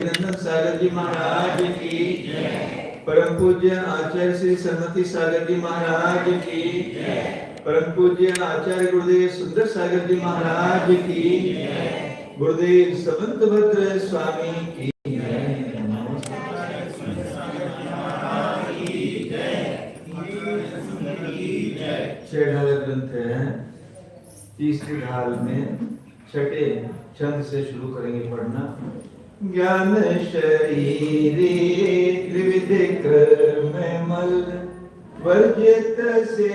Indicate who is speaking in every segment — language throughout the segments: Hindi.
Speaker 1: रघुनंदन सागर जी महाराज की जय। परम पूज्य आचार्य श्री सरमती सागर जी महाराज की जय। परम पूज्य आचार्य गुरुदेव सुंदर सागर जी महाराज की जय। गुरुदेव समंतभद्र स्वामी की छह ढाल ग्रंथ है। तीसरी ढाल में छठे छंद से शुरू करेंगे पढ़ना। ज्ञान शरीरी त्रिविध कर्म मल वर्जित से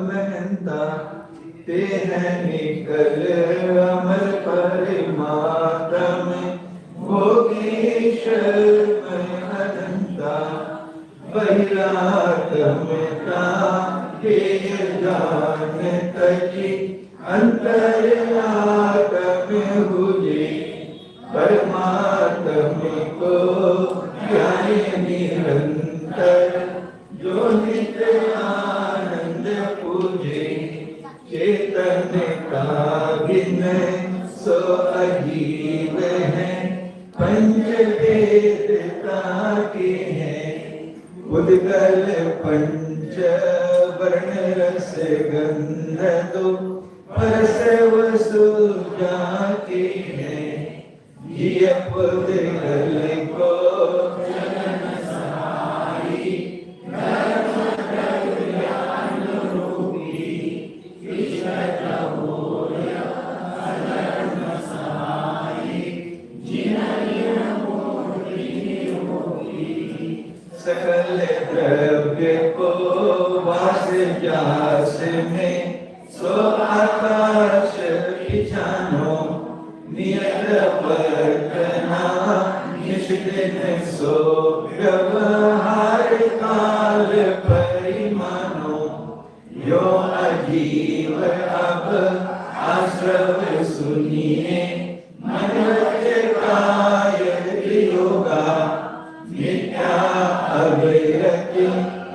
Speaker 1: महंता ते हैं निकल अमर परमात्म भोगीश्वर अनंता बहिरात्मता के जान तजी अंतरात्म हुए परमात्म को ज्ञान निरंतर जो नित्य आनंद पूजे चेतन का भिन्न सो अजीव है पंच वेदता के हैं उद्गल पंच वर्ण रस गंध दो परस वसु जाके हैं ये उद्गल को चलन सहाई धर्म कल्याण रूपी ईश्वर होया अधर्म सहाई जिन्हें मूर्ति होगी सकल द्रव्य को वास जास में सो आकाश पिछानो नियत वर्तना निष्दिन सो व्यवहार काल परिमानो यो अजीव अब आश्रव सुनिए मन काय योगा नित्या अविरति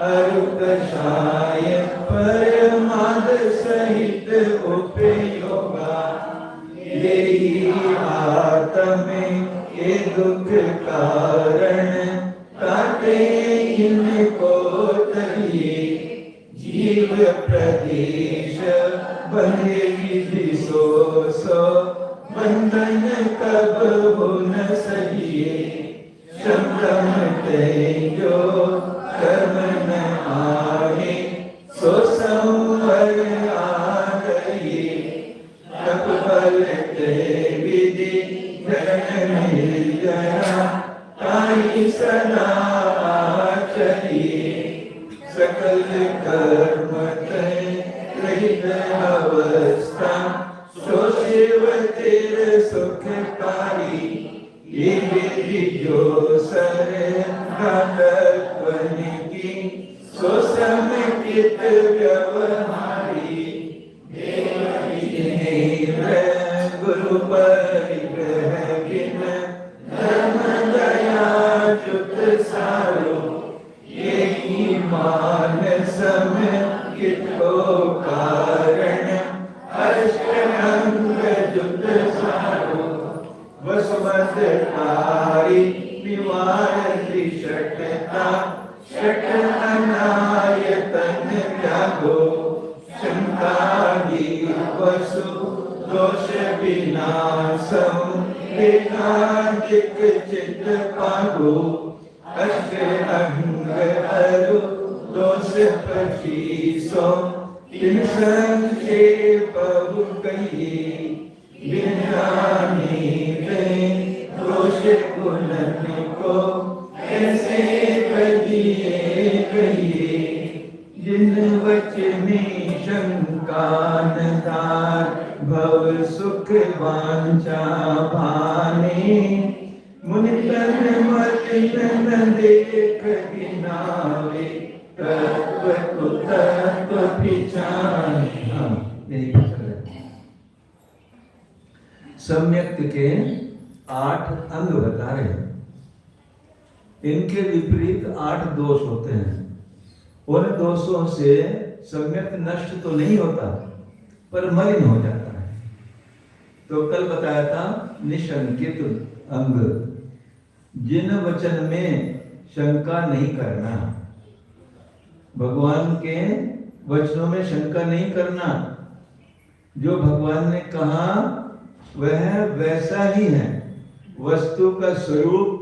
Speaker 1: अरुकषाय परमाद सहित उपयोगा यही आत्म के दुख कारण काटे इनको तलिए जीव प्रदेश बंधेगी सो सो बंधन कब हो न सहिए शब्दम तेजो कर्म न आए सो संवर आगए तप बल ते विधि धन मिल गया ताई सदा आचरिए सकल कर्म ते रहित अवस्था सो शिव तेरे सुखकारी ये विधि जो सर घातत्वन की सो समित व्यवहारी देव गुरु परिग्रह बिन धर्म दया जुत सारो यही मान समित को कारण अष्टांग जुत सारो वसुमतकारी निवार त्रिषटता षट अनायतन त्यागो शंकादि वसु दोष विनाशम एकांतिक चित्त पागो अष्ट अंग अरु दोष पचीसो तीन संक्षेप कहिए बिनानी दोष गुणन को ऐसे कहिए जिन वचने शंकान दार भव सुख वांछा भाने मुनि तन मत न देख गिनावे तत्व को तत्व पिछाने। सम्यक्त के 8 अंग बता रहे हैं। इनके विपरीत 8 दोष होते हैं। उन दोषों से सम्यक्त नष्ट तो नहीं होता पर मलिन हो जाता है। तो कल बताया था निशंकित अंग जिन वचन में शंका नहीं करना, भगवान के वचनों में शंका नहीं करना। जो भगवान ने कहा वह वैसा ही है, वस्तु का स्वरूप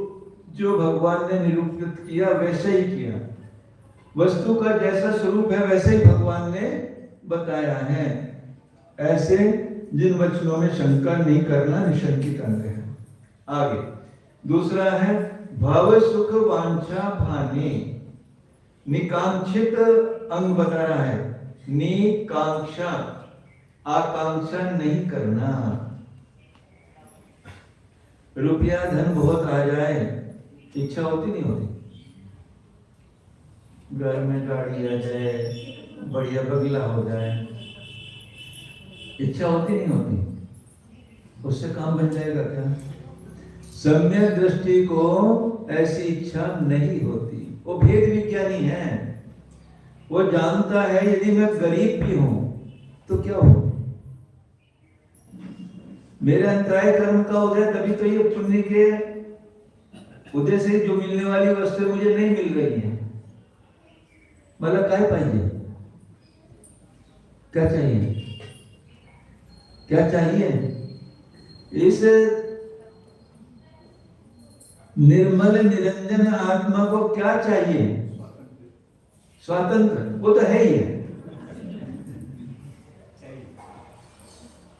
Speaker 1: जो भगवान ने निरूपित किया वैसे ही किया, वस्तु का जैसा स्वरूप है वैसे ही भगवान ने बताया है। ऐसे जिन वचनों में शंका नहीं करना निशंकित अंग है। आगे दूसरा है भव सुख वांछा भाने, निकांक्षित अंग बता रहा है। निकांक्षा, आकांक्षा नहीं करना। रुपया धन बहुत आ जाए, इच्छा होती नहीं होती? घर में गाड़ी आ जाए, बढ़िया बंगला हो जाए, इच्छा होती नहीं होती? उससे काम बन जाएगा क्या? सम्यक दृष्टि को ऐसी इच्छा नहीं होती। वो भेद विज्ञानी है, वो जानता है यदि मैं गरीब भी हूं तो क्या हो, मेरे अंतराय कर्म का उदय, तभी तो ये पुण्य के उदय से जो मिलने वाली वस्तु मुझे नहीं मिल रही है। मतलब क्या पाइए, क्या चाहिए, क्या चाहिए? इस निर्मल निरंजन आत्मा को क्या चाहिए? स्वातंत्र, वो तो है ही है।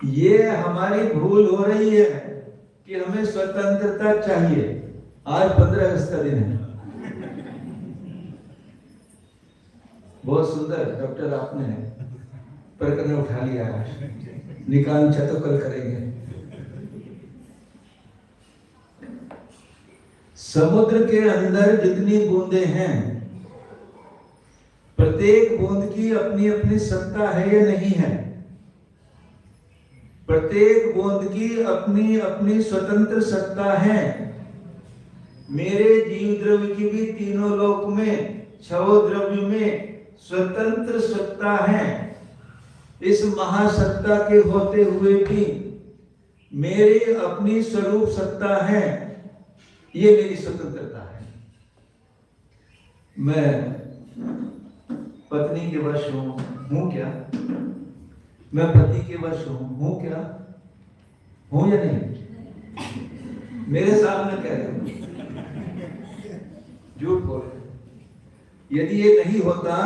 Speaker 1: ये हमारी भूल हो रही है कि हमें स्वतंत्रता चाहिए। आज 15 अगस्त का दिन है। बहुत सुंदर डॉक्टर आपने प्रकरण उठा लिया है, निकांक्षा तो कल करेंगे। समुद्र के अंदर जितनी बूंदें हैं, प्रत्येक बूंद की अपनी अपनी सत्ता है या नहीं है? प्रत्येक बूंद की अपनी अपनी स्वतंत्र सत्ता है। मेरे जीव द्रव्य की भी तीनों लोक में, छह द्रव्य में स्वतंत्र सत्ता है। इस महासत्ता के होते हुए भी मेरी अपनी स्वरूप सत्ता है। ये मेरी स्वतंत्रता है। मैं पत्नी के वश हूं क्या? मैं पति के वश हूं क्या? हूं या नहीं? मेरे सामने कह रहे हो, झूठ बोल रहे। यदि ये नहीं होता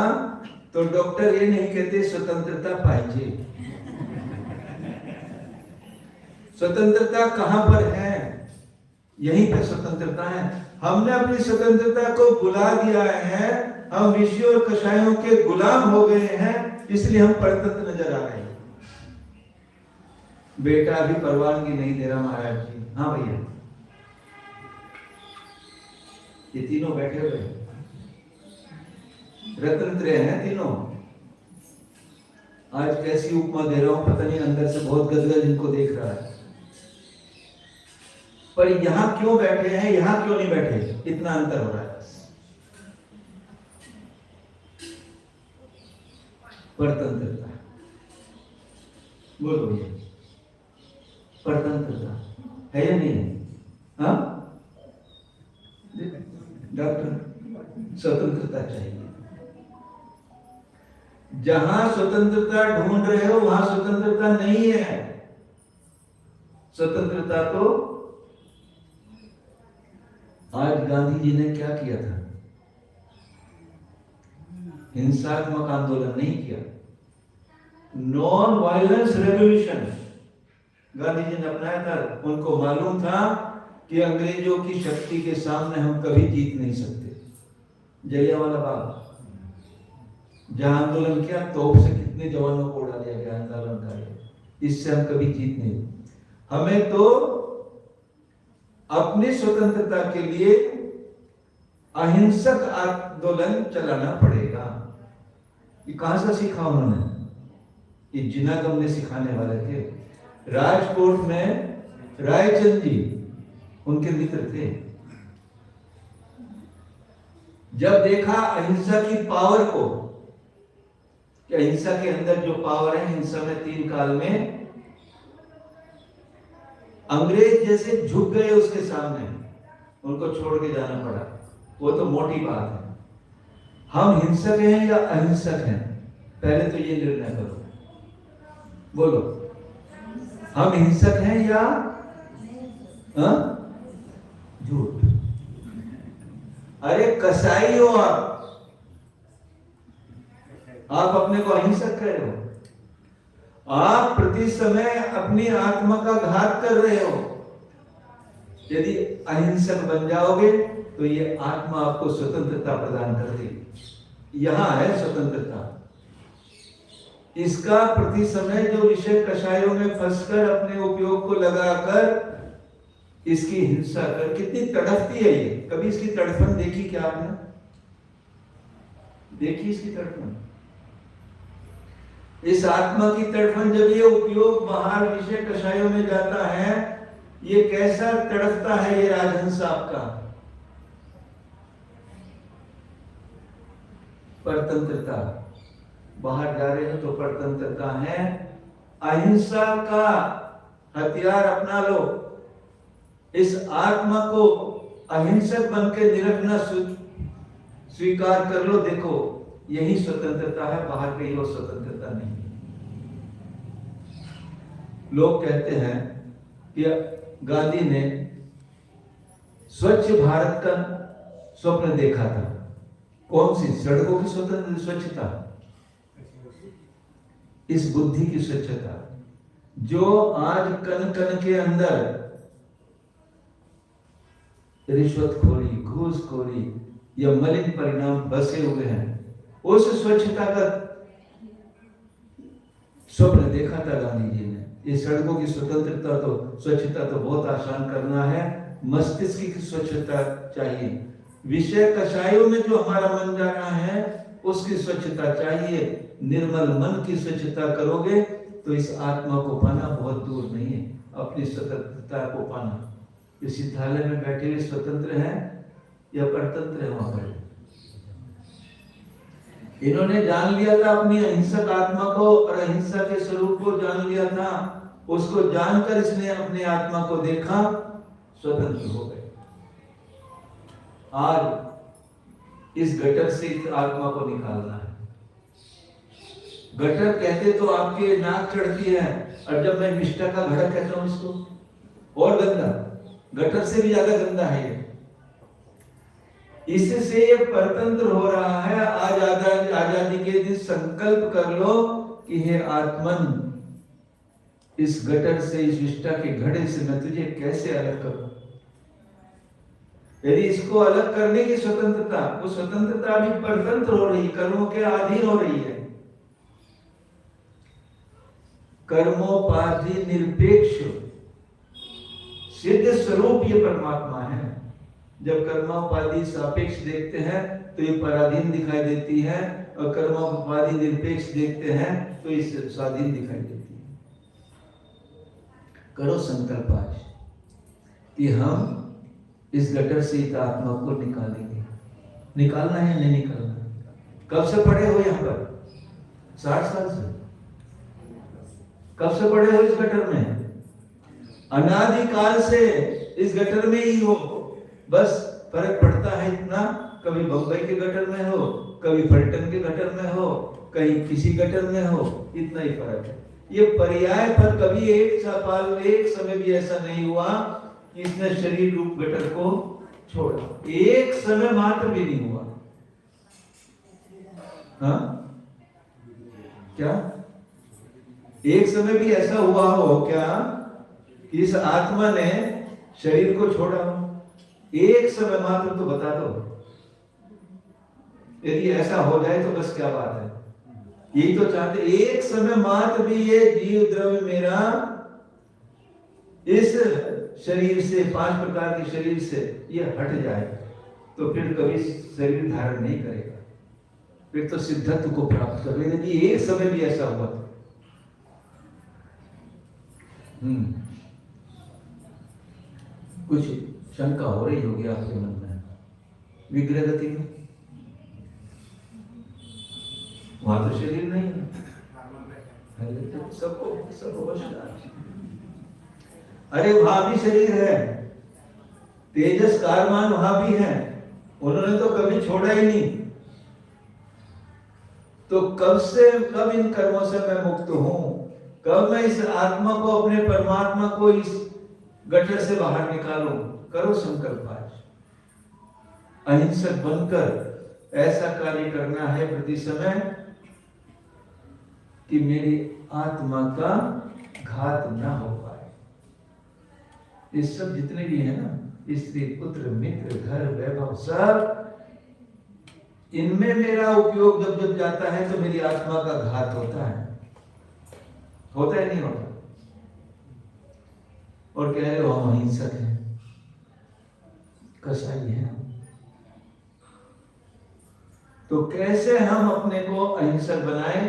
Speaker 1: तो डॉक्टर ये नहीं कहते स्वतंत्रता पाइए। स्वतंत्रता कहां पर है? यहीं पर स्वतंत्रता है। हमने अपनी स्वतंत्रता को बुला दिया है। हम ऋषि और कषायों के गुलाम हो गए हैं, इसलिए हम परतंत्र नजर आ रहे हैं। बेटा अभी परवानगी नहीं दे रहा महाराज जी। हाँ भैया, ये तीनों बैठे हुए रत्न त्रय हैं तीनों। आज कैसी उपमा दे रहा हूं पता नहीं, अंदर से बहुत गदगद इनको देख रहा है। पर यहां क्यों बैठे हैं, यहां क्यों नहीं बैठे, इतना अंतर हो रहा है। परतंत्रता, बोलो भैया, परतंत्रता है या नहीं है? हाँ डॉक्टर, स्वतंत्रता चाहिए। जहां स्वतंत्रता ढूंढ रहे हो वहां स्वतंत्रता नहीं है। स्वतंत्रता तो आज गांधी जी ने क्या किया था? हिंसात्मक आंदोलन नहीं किया, non violence revolution Gandhi ji ने अपनाया था। उनको मालूम था कि अंग्रेजों की शक्ति के सामने हम कभी जीत नहीं सकते। जलियांवाला बाग जहां आंदोलन किया, तोप से कितने जवानों को उड़ा दिया गया आंदोलनकारी। इससे हम कभी जीत नहीं। हमें तो अपनी स्वतंत्रता के लिए अहिंसक आंदोलन चलाना पड़ेगा। ये कहां से सीखा उन्होंने? ये जिनागम ने सिखाने वाले थे। राजकोट में रायचंद जी उनके मित्र थे। जब देखा अहिंसा की पावर को, कि अहिंसा के अंदर जो पावर है, हिंसा में 3 काल में अंग्रेज जैसे झुक गए उसके सामने। उनको छोड़ के जाना पड़ा, वो तो मोटी बात है। हम हिंसक हैं या अहिंसक हैं, पहले तो ये निर्णय करो, बोलो। हम हिंसक हैं या झूठ? अरे कसाई हो आप अपने को अहिंसक कह रहे हो। आप प्रति समय अपनी आत्मा का घात कर रहे हो। यदि अहिंसक बन जाओगे तो ये आत्मा आपको स्वतंत्रता प्रदान कर देगी। यहां है स्वतंत्रता। इसका प्रति समय जो विषय कषायों में फंसकर अपने उपयोग को लगाकर इसकी हिंसा कर, कितनी तड़पती है ये। कभी इसकी तड़पन देखी क्या आपने? देखी इसकी तड़पन? इस आत्मा की तड़पन जब ये उपयोग बाहर विषय कषायों में जाता है, ये कैसा तड़पता है ये राजहंस आपका। परतंत्रता, बाहर जा रहे हो तो परतंत्रता है। अहिंसा का हथियार अपना लो। इस आत्मा को अहिंसक बन के निरखना स्वीकार कर लो। देखो यही स्वतंत्रता है, बाहर कहीं वो स्वतंत्रता नहीं। लोग कहते हैं कि गांधी ने स्वच्छ भारत का स्वप्न देखा था। कौन सी? सड़कों की स्वच्छता, इस बुद्धि की स्वच्छता जो आज कण कण के अंदर रिश्वतखोरी, घूसखोरी या मलिन परिणाम बसे हुए हैं, उस स्वच्छता का स्वप्न देखा था गांधी जी ने। ये सड़कों की स्वतंत्रता तो स्वच्छता तो बहुत आसान करना है, मस्तिष्क की स्वच्छता चाहिए। विषय कषायों में जो हमारा मन जा रहा है उसकी स्वच्छता चाहिए। निर्मल मन की स्वच्छता करोगे तो इस आत्मा को पाना बहुत दूर नहीं है, अपनी स्वतंत्रता को पाना। इस विद्यालय में बैठे हुए स्वतंत्र हैं या परतंत्र है? वहां पर इन्होंने जान लिया था अपनी अहिंसक आत्मा को और अहिंसा के स्वरूप को जान लिया था। उसको जानकर इसने अपने आत्मा को देखा, स्वतंत्र हो गए। आज इस गटर से इस आत्मा को निकालना है। गटर कहते तो आपके नाक चढ़ती है, और जब मैं विष्टा का घड़ा कहता हूं इसको, और गंदा, गटर से भी ज्यादा गंदा है ये। इससे ये परतंत्र हो रहा है। आज आजादी के दिन संकल्प कर लो कि हे आत्मन, इस गटर से, इस विष्टा के घड़े से मैं तुझे कैसे अलग करूं। यदि इसको अलग करने की स्वतंत्रता, वो स्वतंत्रता अभी परतंत्र हो रही, कर्मों के अधीन हो रही है। कर्मोपाधि निरपेक्ष सिद्ध स्वरूप ये परमात्मा है। जब कर्मोपाधि सापेक्ष देखते हैं तो ये पराधीन दिखाई देती है, और कर्मोपाधि निरपेक्ष देखते हैं तो ये स्वाधीन दिखाई देती है। करो संकल्प आज कि हम इस गटर से इस आत्मा को निकालेंगे। निकालना है नहीं निकालना? कब से पड़े हो यहाँ पर? 60 साल से। कब से पड़े हो इस गटर में? अनादिकाल से इस गटर में ही हो। बस फर्क पड़ता है इतना, कभी बंबई के गटर में हो, कभी पलटन के गटर में हो, कहीं किसी गटर में हो, इतना ही फर्क है। ये पर्याय पर कभी एक समय भी ऐसा नहीं हुआ कि इसने शरीर रूप गटर को छोड़ा। एक समय मात्र भी नहीं हुआ। हाँ क्या एक समय भी ऐसा हुआ हो क्या कि इस आत्मा ने शरीर को छोड़ा हो? एक समय मात्र तो बता दो। यदि ऐसा हो जाए तो बस क्या बात है। यही तो चाहते, एक समय मात्र भी ये जीव द्रव्य मेरा इस शरीर से, 5 प्रकार के शरीर से ये हट जाए तो फिर कभी शरीर धारण नहीं करेगा, फिर तो सिद्धत्व को प्राप्त कर लेगा। यदि एक समय भी ऐसा हुआ तो कुछ शंका हो रही होगी आपके मन में, विग्रह गति में। वहां तो शरीर नहीं है, सबको सब अवश्य। अरे वहां भी शरीर है, तेजस कारमान वहां भी है, उन्होंने तो कभी छोड़ा ही नहीं। तो कब इन कर्मों से मैं मुक्त हूं, कब मैं इस आत्मा को, अपने परमात्मा को इस गटर से बाहर निकालूं। करो संकल्प आज, अहिंसक बनकर ऐसा कार्य करना है प्रति समय कि मेरी आत्मा का घात ना हो पाए। ये सब जितने भी है ना, स्त्री पुत्र मित्र घर वैभव सब, इनमें मेरा उपयोग जब जब जाता है तो मेरी आत्मा का घात होता है। होता है नहीं होता? और कह रहे हो हम अहिंसक हैं, कसाई हैं। तो कैसे हम अपने को अहिंसक बनाएं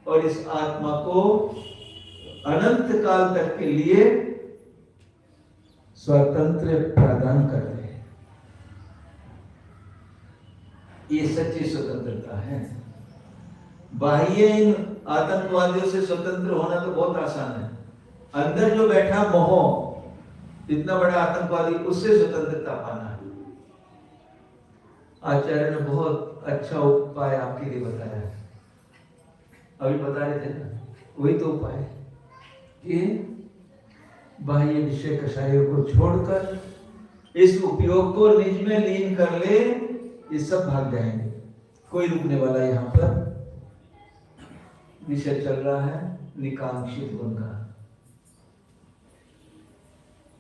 Speaker 1: और इस आत्मा को अनंत काल तक के लिए स्वतंत्र प्रदान कर दे। ये सच्ची स्वतंत्रता है। बाह्य इन आतंकवादियों से स्वतंत्र होना तो बहुत आसान है, अंदर जो बैठा मोह, इतना बड़ा आतंकवादी, उससे स्वतंत्रता पाना है। आचार्य ने बहुत अच्छा उपाय आपके लिए बताया है, अभी बता रहे थे ना, वही तो उपाय कि बाह्य विषय कषायों को छोड़कर इस उपयोग को निज में लीन कर ले, ये सब भाग जाएंगे। कोई रुकने वाला यहाँ पर विषय चल रहा है निकांक्षित गुण का।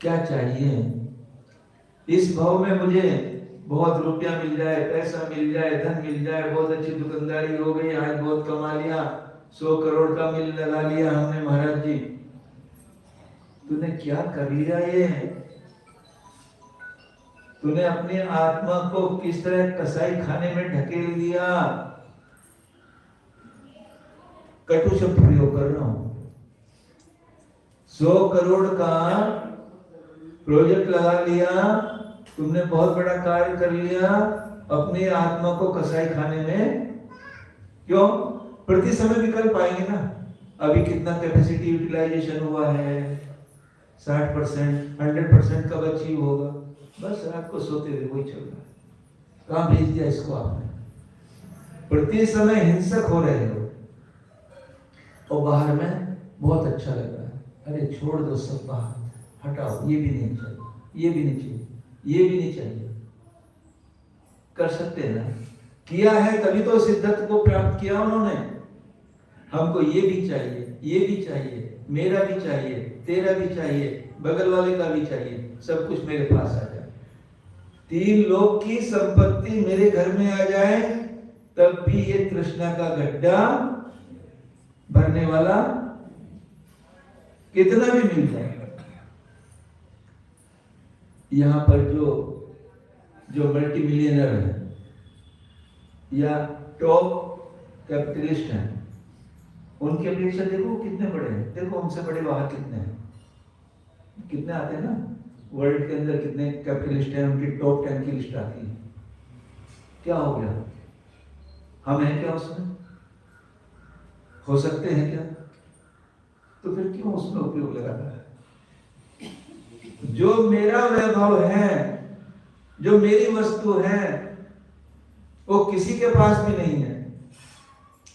Speaker 1: क्या चाहिए इस भाव में? मुझे बहुत रुपया मिल जाए, पैसा मिल जाए, धन मिल जाए, बहुत अच्छी दुकानदारी हो गई, आज बहुत कमा लिया, 100 करोड़ का मिल लगा लिया हमने। महाराज जी तूने क्या कर लिया? ये तूने अपनी आत्मा को किस तरह कसाई खाने में ढकेल दिया। कटु शब्द प्रयोग कर रहा हूं। 100 करोड़ का प्रोजेक्ट लगा लिया तुमने, बहुत बड़ा कार्य कर लिया, अपनी आत्मा को कसाई खाने में। क्यों? प्रति समय विकल्प आएंगे ना। अभी कितना कैपेसिटी यूटिलाइजेशन हुआ है? 60%, 100% कब अचीव होगा? बस रात को सोते हुए वही चल रहा है। कहां भेज दिया इसको आपने? प्रति समय हिंसक हो रहे हो और बाहर में बहुत अच्छा लग रहा है। अरे छोड़ दो सब, बाहर हटाओ, ये भी नहीं चाहिए, ये भी नहीं चाहिए, ये भी नहीं चाहिए। कर सकते हैं ना? किया है तभी तो सिद्धत्व को प्राप्त किया उन्होंने। हमको ये भी चाहिए, ये भी चाहिए, मेरा भी चाहिए, तेरा भी चाहिए, बगल वाले का भी चाहिए, सब कुछ मेरे पास आ जाए। 3 लोक की संपत्ति मेरे घर में आ जाए तब भी ये तृष्णा का गड्ढा भरने वाला कितना भी मिल जाएगा। यहां पर जो मल्टी मिलियनर है या टॉप कैपिटलिस्ट हैं, उनकी अपेक्षा देखो कितने बड़े हैं। देखो हमसे बड़े बाहर कितने हैं, कितने आते हैं ना वर्ल्ड के अंदर, कितने कैपिटलिस्ट हैं, उनकी टॉप 10 की लिस्ट आती है। क्या हो गया? हम हैं क्या उसमें? हो सकते हैं क्या? तो फिर क्यों उसमें उपयोग लगाना है? जो मेरा वैभव है, जो मेरी वस्तु है, वो किसी के पास भी नहीं है।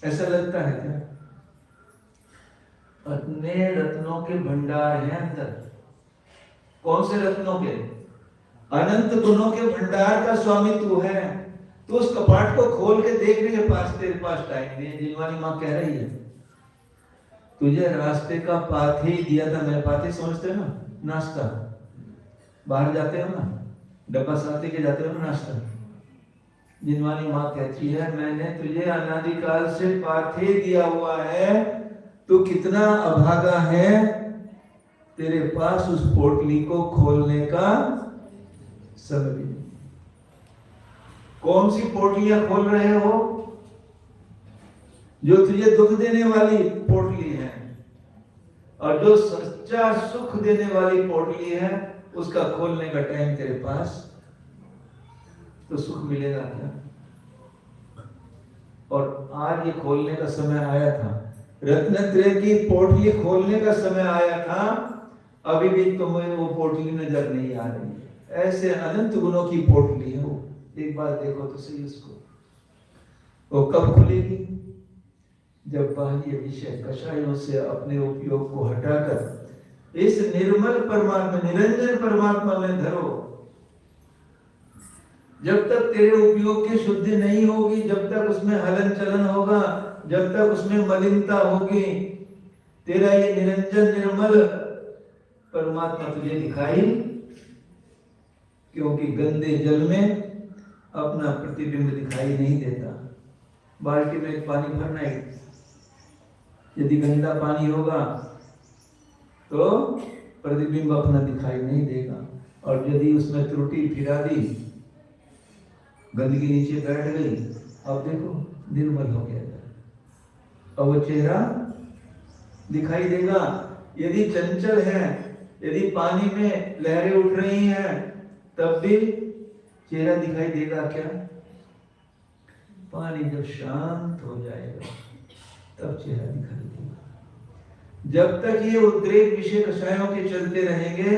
Speaker 1: ऐसा लगता है क्या? अपने रत्नों के भंडार हैं अंदर। कौन से रत्नों के? अनंत गुणों के भंडार का स्वामी तू है। तो उस कपाट को खोल के देखने के पास तेरे पास टाइम नहीं है। जिनवानी माँ कह रही है तुझे रास्ते का पाथ ही दिया था। मैं पाथी समझते ना, नाश्ता, बाहर जाते हो ना, डब्बा साथी के जाते हो ना नाश्ता। जिनवानी माँ कहती है मैंने तुझे अनादिकाल से पाथे दिया हुआ है, तू कितना अभागा है, तेरे पास उस पोटली को खोलने का समय भी नहीं। कौन सी पोटलियां खोल रहे हो? जो तुझे दुख देने वाली पोटली है, और जो सच्चा सुख देने वाली पोटली है, उसका खोलने का टाइम तेरे पास, तो सुख मिलेगा क्या? और आज ये खोलने का समय आया था, रत्नत्रय की पोटली खोलने का समय आया था, अभी भी तुम्हें वो पोटली नजर नहीं आ रही। ऐसे अनंत गुणों की पोटली है वो। एक बार देखो तो सही उसको। वो कब खुलेगी? जब बाह्य विषय कषायों से अपने उपयोग को हटाकर इस निर्मल परमात्मा, निरंजन परमात्मा में धरो। जब तक तेरे उपयोग की शुद्धि नहीं होगी, जब तक उसमें हलन चलन होगा, जब तक उसमें मलिनता होगी, तेरा ये निरंजन निर्मल परमात्मा तुझे दिखाई, क्योंकि गंदे जल में अपना प्रतिबिंब दिखाई नहीं देता। बाल्टी में पानी भरना है, यदि गंदा पानी होगा तो प्रतिबिंब अपना दिखाई नहीं देगा, और यदि उसमें त्रुटि फिरा दी, गंदगी नीचे बैठ गई, अब देखो निर्मल हो गया, अब वो चेहरा दिखाई देगा। यदि चंचल है, यदि पानी में लहरें उठ रही हैं, तब भी चेहरा दिखाई देगा क्या? पानी जब शांत हो जाएगा तब चेहरा दिखाई देगा। जब तक ये उद्रेक विषय कषायों के चलते रहेंगे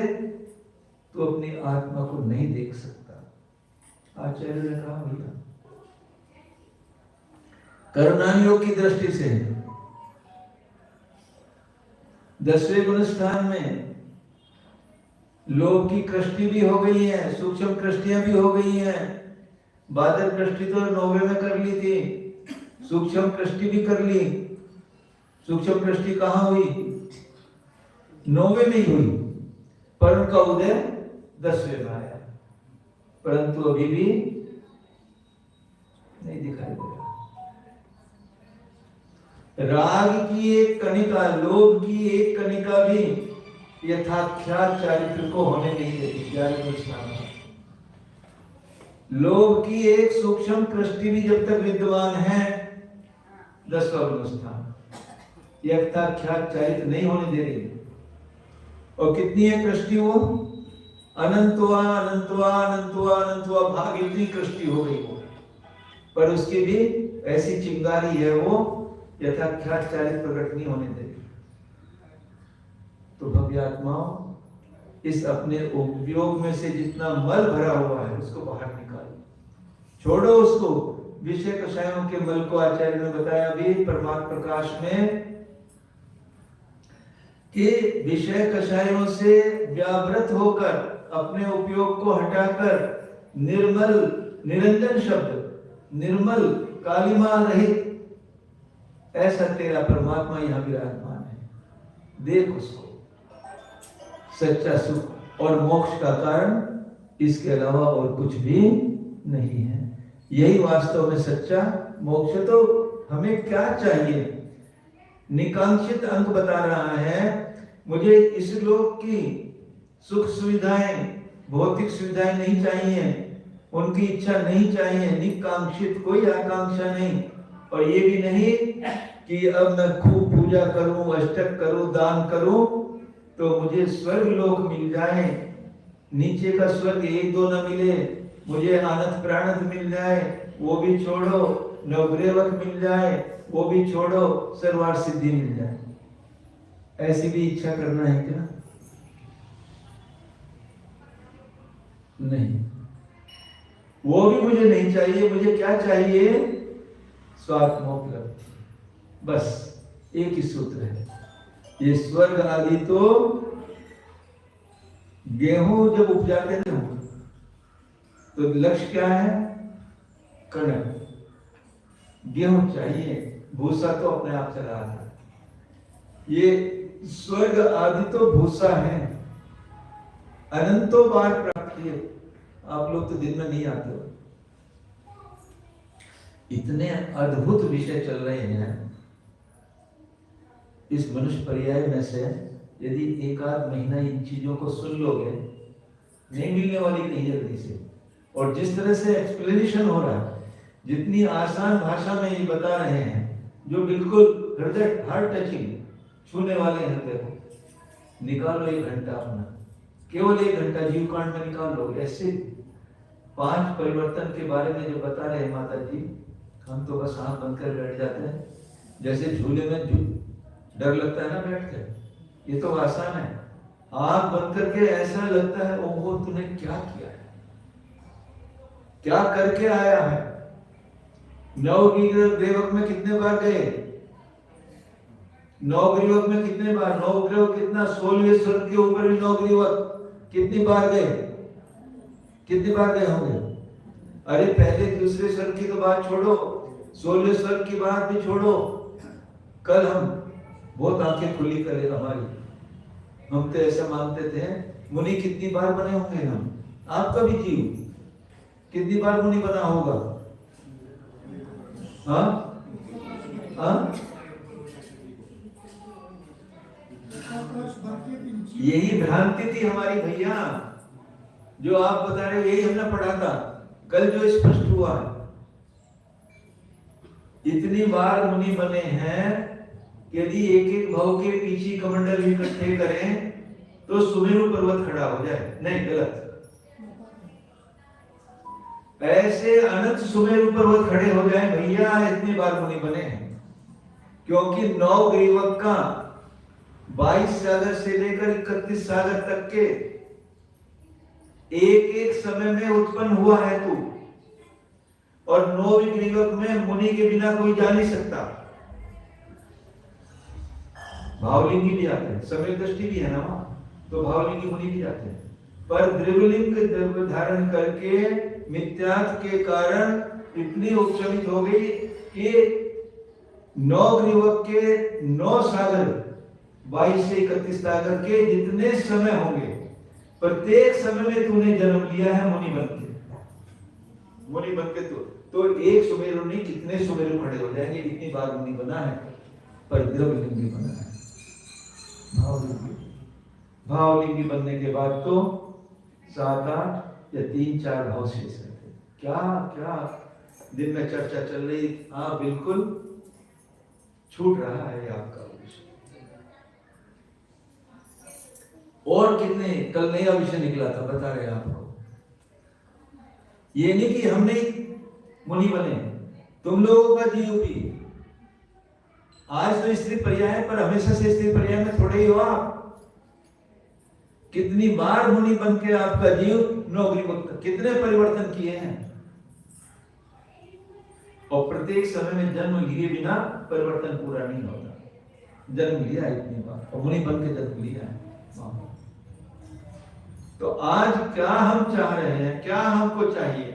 Speaker 1: तो अपनी आत्मा को नहीं देख सकता। आचार्य ने कहा भैया, करुणायोग की दृष्टि से 10वें गुण स्थान में लोभ की कृष्टि भी हो गई है, सूक्ष्म कृष्टियां भी हो गई हैं। बादल कृष्टि तो 9वें में कर ली थी, सूक्ष्म कृष्टि भी कर ली। सूक्ष्म कृष्टि कहाँ हुई? 9वें में ही हुई, पर उनका उदय 10वें में आया, परंतु अभी भी नहीं दिखाई दे रहा। राग की एक कणिका, लोभ की एक कणिका भी यथाख्यात चारित्र को होने नहीं देती। 11वें स्थान में लोभ की एक सूक्ष्म कृष्टि भी जब तक विद्यमान है, 10वां स्थान यथाख्यात चारित्र नहीं होने दे रही। और कितनी है कृष्टि? वो अनंतवा अनंतवा अनंतवा अनंतवा भाग इतनी कृष्टि हो गई वो, पर उसकी भी ऐसी चिंगारी है, वो यथाख्यात चारित्र प्रकट नहीं होने दे रही। तो भव्य आत्माओं, इस अपने उपयोग में से जितना मल भरा हुआ है उसको बाहर निकालो, छोड़ो उसको। विषय कषायों के मल को आचार्य ने बताया अभी परमात्म प्रकाश में कि विषय कषायों से व्यावृत होकर अपने उपयोग को हटाकर निर्मल, निरंजन शब्द निर्मल, कालिमा रहित ऐसा तेरा परमात्मा यहाँ विराजमान है। देख उसको। सच्चा सुख और मोक्ष का कारण इसके अलावा और कुछ भी नहीं है। यही वास्तव में सच्चा मोक्ष। तो हमें क्या चाहिए? निकांक्षित अंक बता रहा है, मुझे इस लोक की सुख सुविधाएं, भौतिक सुविधाएं नहीं चाहिए, उनकी इच्छा नहीं चाहिए। निकांक्षित, कोई आकांक्षा नहीं। और ये भी नहीं कि अब मैं खूब पूजा करूं, अष्टक करूं, दान करूं तो मुझे स्वर्ग लोक मिल जाए, नीचे का स्वर्ग 1-2 न मिले, मुझे आनंद प्राणत मिल जाए, वो भी छोड़ो। नवग्रेवक मिल जाए, वो भी छोड़ो। सर्वार्थ सिद्धि मिल जाए, ऐसी भी इच्छा करना है क्या? नहीं, वो भी मुझे नहीं चाहिए। मुझे क्या चाहिए? स्वात्मोपलब्धि। बस एक ही सूत्र है। ये स्वर्ग आदि तो गेहूं जब उपजाते थे तो लक्ष्य क्या है? कणक। गेहूं चाहिए, भूसा तो अपने आप चला आता है। ये स्वर्ग आदि तो भूसा है, अनंतों बार प्राप्ति है। आप लोग तो दिन में नहीं आते हो। इतने अद्भुत विषय चल रहे हैं इस मनुष्य पर्याय में से। यदि 1-8 महीना इन चीजों को सुन लोगे, नहीं मिलने वाली नहीं जल्दी से। और जिस तरह से एक्सप्लेनेशन हो रहा है, जितनी आसान भाषा में ये बता रहे हैं, जो बिल्कुल हृदय, हार्ट टचिंग, छूने वाले हृदय को। निकालो 1 घंटा अपना, केवल 1 घंटा जीव कांड में निकाल लो। ऐसे 5 परिवर्तन के बारे में जो बता रहे हैं माता जी, हम तो बस आंख बंद कर बैठ जाते हैं। जैसे झूले में डर लगता है ना बैठ कर, ये तो आसान है। आंख बंद करके ऐसा लगता है ओहो तूने क्या किया है, क्या करके आया है। नवग्रीवक में कितने बार गए, नवग्रीवक में कितने बार, नवग्रीवक कितना 16वें स्वर्ग के ऊपर भी नवग्रीवक कितनी बार गए, कितनी बार गए होंगे। अरे पहले दूसरे स्वर्ग की तो बात छोड़ो, 16वें स्वर्ग की बात भी छोड़ो। कल हम बहुत आंखें खुली करे हमारी, हम तो ऐसा मानते थे मुनि कितनी बार बने होंगे हम, आपका भी जीव कितनी बार मुनि बना होगा। हाँ हाँ, यही भ्रांति थी हमारी भैया, जो आप बता रहे यही हमने पढ़ा था कल, जो स्पष्ट हुआ। इतनी बार मुनि बने हैं, यदि एक एक भाव के पीछे कमंडल इकट्ठे करें तो सुमेरु पर्वत खड़ा हो जाए। नहीं, गलत। ऐसे अनंत सुमेरु पर्वत खड़े हो जाए भैया, इतनी बार मुनि बने हैं। क्योंकि नवग्रीवक का 22 सागर से लेकर 31 सागर तक के एक एक समय में उत्पन्न हुआ है तू, और नवग्रीवक में मुनि के बिना कोई जा नहीं सकता। भावलिंगी भी आते हैं, समय दृष्टि भी है ना वहां, तो भावलिंगी मुनि भी जाते हैं। पर द्रव्यलिंग द्रव्य धारण करके मिथ्यात्व के कारण इतनी उपचमित हो गई कि नवग्रीवक के 9 सागर 22 से 31 सागर के जितने समय होंगे, प्रत्येक समय में तूने जन्म लिया है मुनि बनके, मुनि बनके तो एक सुमेरु नहीं कितने सुमेरु खड़े हो जाएंगे, इतनी बार मुनि बना है। पर द्रव्यलिंगी बना है, भावलिंगी बनने के बाद तो 7, 8 या 3-4 भाव शेष रहते। क्या क्या दिन में चर्चा चल रही। हाँ बिल्कुल छूट रहा है आपका विषय। और कितने कल नया विषय निकला था, बता रहे हैं आपको। ये नहीं कि हम नहीं मुनि बने, तुम लोगों का जीव भी आज तो स्त्री पर्याय है, पर हमेशा से स्त्री पर्याय में थोड़े ही हो आप। कितनी बार मुनि बन के आपका जीव नवग्रीवक कितने परिवर्तन किए हैं, और प्रत्येक समय में जन्म लिए बिना परिवर्तन पूरा नहीं होता। जन्म लिया इतनी बार और मुनि बन के जन्म लिया है। तो आज क्या हम चाह रहे हैं, क्या हमको चाहिए।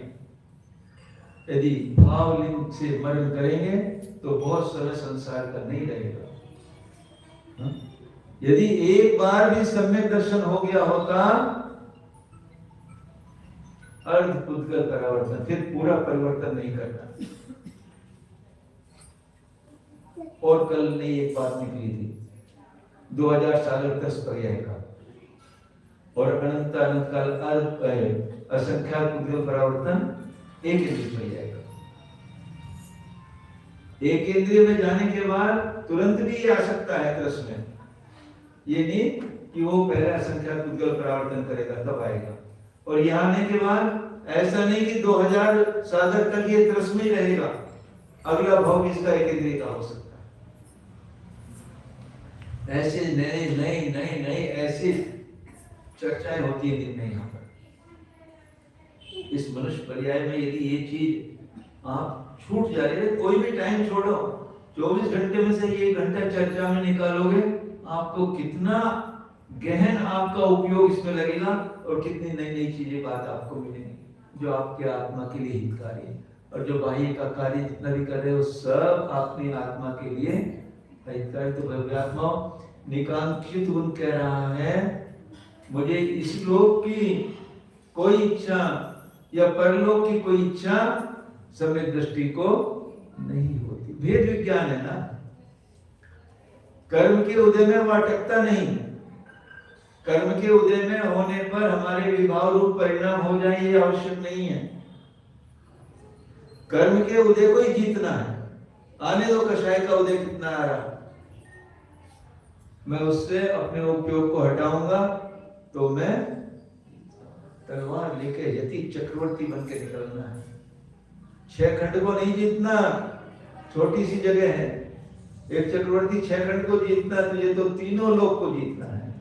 Speaker 1: यदि भावलिंग से मरण करेंगे तो बहुत समय संसार का नहीं रहेगा। यदि एक बार भी सम्यक दर्शन हो गया होता, अर्ध उद्गल परावर्तन, फिर पूरा परिवर्तन नहीं करना। और कल ने एक बात निकली थी 2000 साल तक पर्याय का, और अनंत अनंत काल असंख्यात उद्गल परावर्तन एक इंद्रिय पर्याय का। एक इंद्रिय में जाने के बाद तुरंत भी आ सकता है कृष्ण में, ये नहीं कि वो पहले असंख्यात उद्गल परावर्तन करेगा तब आएगा। और यहाँ आने के बाद ऐसा नहीं कि 2000 सागर तक ये त्रस में ही रहेगा, अगला भाव इसका एक इंद्रिय का हो सकता है। ऐसे नए नए नए नए ऐसी चर्चाएं होती है दिन में यहाँ पर। इस मनुष्य पर्याय में यदि ये चीज आप छूट जा रही है, कोई भी टाइम छोड़ो, 24 घंटे में से ये 1 घंटा चर्चा में निकालोगे, आपको कितना गहन आपका उपयोग इसमें लगेगा, और कितनी नई नई चीजें बात आपको मिलेंगी जो आपके आत्मा के लिए हितकारी है। और जो बाह्य का कार्य जितना भी कर रहे हो सब अपनी आत्मा के लिए हितकारी। तो भव्यात्मा निकांक्षित गुण कह रहा है, मुझे इस लोक की कोई इच्छा या परलोक की कोई इच्छा सम्यक दृष्टि को नहीं होती। भेद विज्ञान है ना, कर्म के उदय में वो अटकता नहीं। कर्म के उदय में होने पर हमारे विभाव रूप परिणाम हो जाए ये आवश्यक नहीं है। कर्म के उदय को ही जीतना है। आने दो कषाय का उदय कितना आ रहा, मैं उससे अपने उपयोग को हटाऊंगा तो मैं तलवार लेके यति चक्रवर्ती बन के निकलना है। 6 खंड को नहीं जीतना, छोटी सी जगह है। एक चक्रवर्ती 6 खंड को जीतना, तुझे तो तीनों लोक को जीतना है।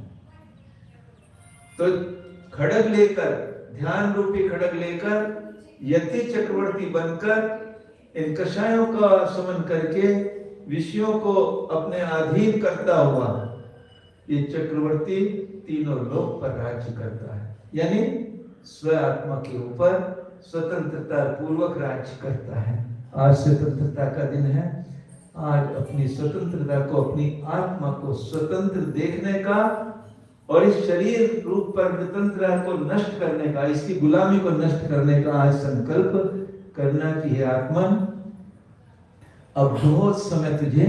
Speaker 1: तो खड़ग लेकर, ध्यान रूपी खड़ग लेकर यति चक्रवर्ती बनकर इन कषायों का समन करके विषयों को अपने अधीन करता हुआ ये चक्रवर्ती तीनों लोक पर राज्य करता है, यानी स्व आत्मा के ऊपर स्वतंत्रता पूर्वक राज्य करता है। आज स्वतंत्रता का दिन है। आज अपनी स्वतंत्रता को, अपनी आत्मा को स्वतंत्र देखने का और इस शरीर रूप पर स्वतंत्रता को नष्ट करने का, इसकी गुलामी को नष्ट करने का आज संकल्प करना कि हे आत्मन, अब बहुत समय तुझे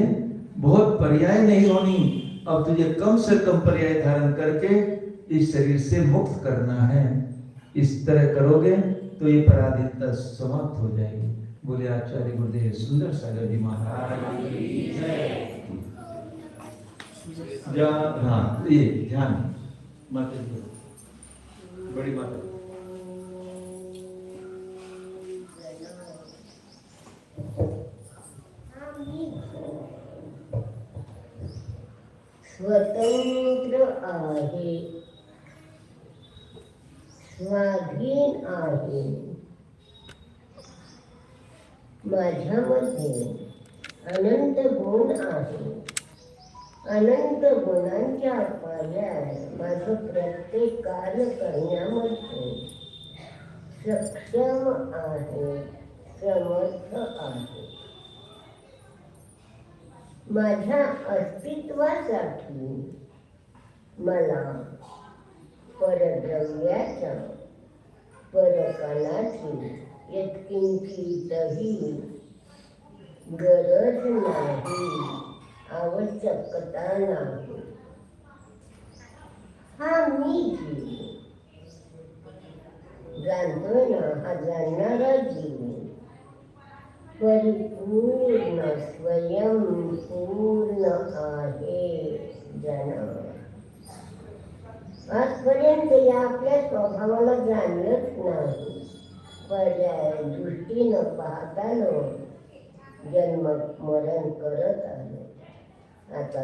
Speaker 1: बहुत पर्याय नहीं होनी, अब तुझे कम से कम पर्याय धारण करके इस शरीर से मुक्त करना है। इस तरह करोगे तो ये पराधीनता समाप्त हो जाएगी। बोले आचार्य गुरुदेव सुंदर सागर जी महाराज की जय। हाँ, ये ध्यान माता जी, बड़ी माता
Speaker 2: स्वतंत्र आहे, स्वाधीन आहे, माझ्यामध्ये अनंत गुण आहे, अनंत गुणांच्या पर्याय माझं प्रत्येक कार्य करण्यामध्ये सक्षम आहे, समर्थ आहे। माझ्या अस्तित्वासाठी मला परद्रव्याच्या, परकणाची यत्किंचितही गरज नाही, आवश्यकता नाही। हा मी जीव जाणतोय ना, हा जाणणारा जीव परिपूर्ण स्वयंपूर्ण आहे जन। आजपर्यंत या आपल्या स्वभावाला जाणलंच नाही, पर्याय दृष्टीनं पाहताना जन्म मरण करत आलो। आता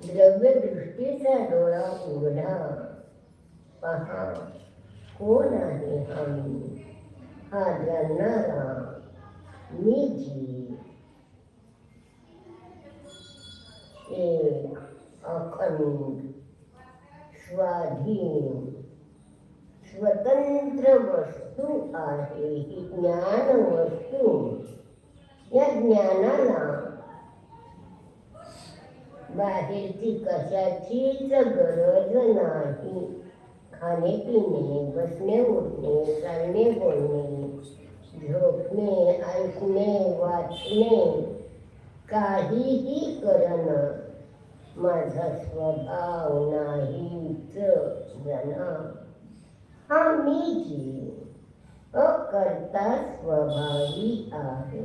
Speaker 2: द्रव्य दृष्टीचा डोळा उघडा, पहा कोण आहे हा मी, हा जाणणारा मी जीव, एक अखंड स्वाधीन स्वतंत्र वस्तू आहे। ही ज्ञान वस्तू, या ज्ञानाला बाहेरची कशाचीच गरज नाही। खाणे पिणे, बसणे उठणे, चालणे बोलणे, झोपणे, ऐकणे, वाचणे, काहीही करणं माझा स्वभाव नाहीच जना। हा मी जीव अकर्ता स्वभावी आहे,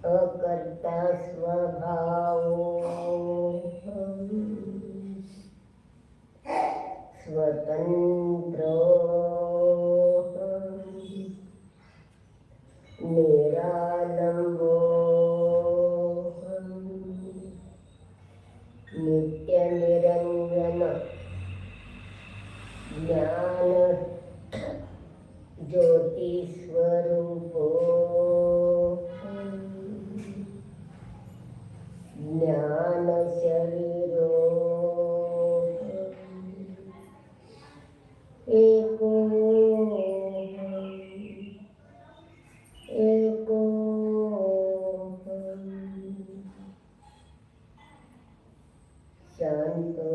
Speaker 2: अकर्ता स्वभाव स्वतंत्र निरालंबो नित्य निरंजन ज्ञान ज्योति स्वरूपो ज्ञान शरीरो एको एको शांतो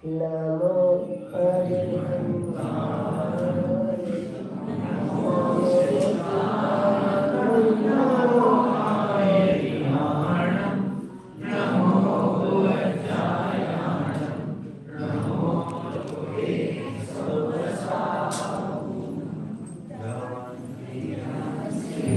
Speaker 2: नमो हरे नमो